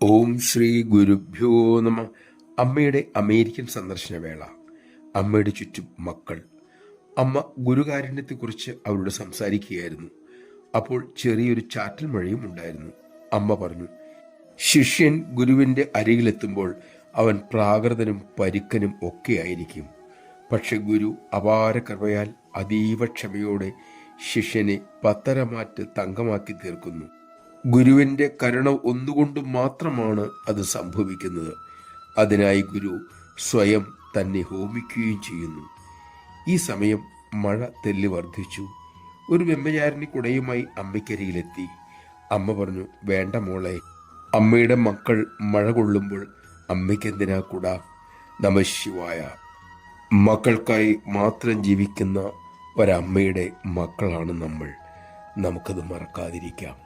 ഓം ശ്രീ ഗുരുഭ്യോ നമ. അമ്മയുടെ അമേരിക്കൻ സന്ദർശന വേള. അമ്മയുടെ ചുറ്റും മക്കൾ. അമ്മ ഗുരുകാരുണ്യത്തെക്കുറിച്ച് അവരോട് സംസാരിക്കുകയായിരുന്നു. അപ്പോൾ ചെറിയൊരു ചാറ്റൽ മഴയും ഉണ്ടായിരുന്നു. അമ്മ പറഞ്ഞു, ശിഷ്യൻ ഗുരുവിൻ്റെ അരികിലെത്തുമ്പോൾ അവൻ പ്രാകൃതനും പരുക്കനും ഒക്കെ ആയിരിക്കും. പക്ഷെ ഗുരു അപാര കൃപയാൽ അതീവ ക്ഷമയോടെ ശിഷ്യനെ പത്തരമാറ്റ് തങ്കമാക്കി തീർക്കുന്നു. ഗുരുവിൻ്റെ കരുണ ഒന്നുകൊണ്ട് മാത്രമാണ് അത് സംഭവിക്കുന്നത്. അതിനായി ഗുരു സ്വയം തന്നെ ഹോമിക്കുകയും ചെയ്യുന്നു. ഈ സമയം മഴ തെല്ലി വർദ്ധിച്ചു. ഒരു ബ്രഹ്മചാരിണി കുടയുമായി അമ്മയ്ക്കരികിലെത്തി. അമ്മ പറഞ്ഞു, വേണ്ട മോളെ, അമ്മയുടെ മക്കൾ മഴ കൊള്ളുമ്പോൾ അമ്മയ്ക്കെന്തിനാ കുട? നമഃശിവായ. മക്കൾക്കായി മാത്രം ജീവിക്കുന്ന ഒരമ്മയുടെ മക്കളാണ് നമ്മൾ. നമുക്കത് മറക്കാതിരിക്കാം.